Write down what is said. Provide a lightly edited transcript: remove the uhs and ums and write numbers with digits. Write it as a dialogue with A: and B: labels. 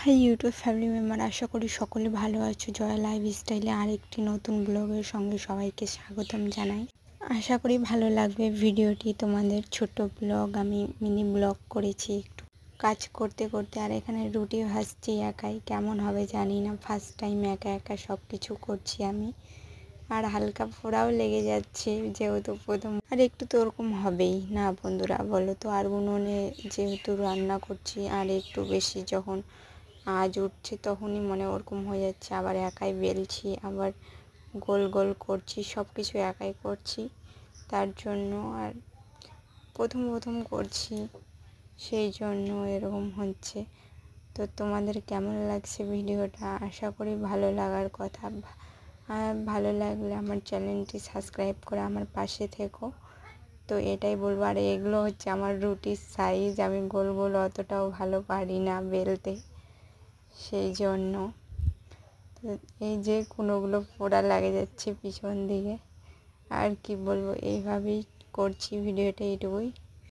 A: High YouTube family member, আশা করি সকলে ভালো আছো। জয়া লাইফস্টাইলে আরেকটি নতুন ব্লগের সঙ্গে সবাইকে স্বাগতম জানাই। আশা করি ভালো লাগবে ভিডিওটি তোমাদের। ছোট ব্লগ, আমি মিনি ব্লগ করেছি একটু কাজ করতে করতে। আর এখানে রুটি ভাজছি একাই, কেমন হবে জানি না। ফার্স্ট টাইম একা একা সব কিছু করছি আমি। আর হালকা ফোড়াও লেগে যাচ্ছে যেহেতু প্রথম। আর একটু তো ওরকম হবেই না বন্ধুরা, বলো তো। আর উনুনে যেহেতু রান্না করছি, আর একটু বেশি যখন আঁচ উঠছে তখনই মনে ওরকম হয়ে যাচ্ছে। আবার একাই বেলছি, আবার গোল গোল করছি, সব কিছু একাই করছি। তার জন্য আর প্রথম করছি, সেই জন্য এরকম হচ্ছে। তো তোমাদের কেমন লাগছে ভিডিওটা? আশা করি ভালো লাগার কথা। আর ভালো লাগলে আমার চ্যানেলটি সাবস্ক্রাইব করে আমার পাশে থেকো। তো এটাই বলবো। আর এগুলো হচ্ছে আমার রুটির সাইজ, আমি গোল গোল অতটাও ভালো পারি না বেলতে, সেই জন্য। তো এই যে কোনোগুলো পোড়া লাগে যাচ্ছে পিছন দিকে। আর কি বলবো, এইভাবেই করছি ভিডিওটা, এইটুকুই।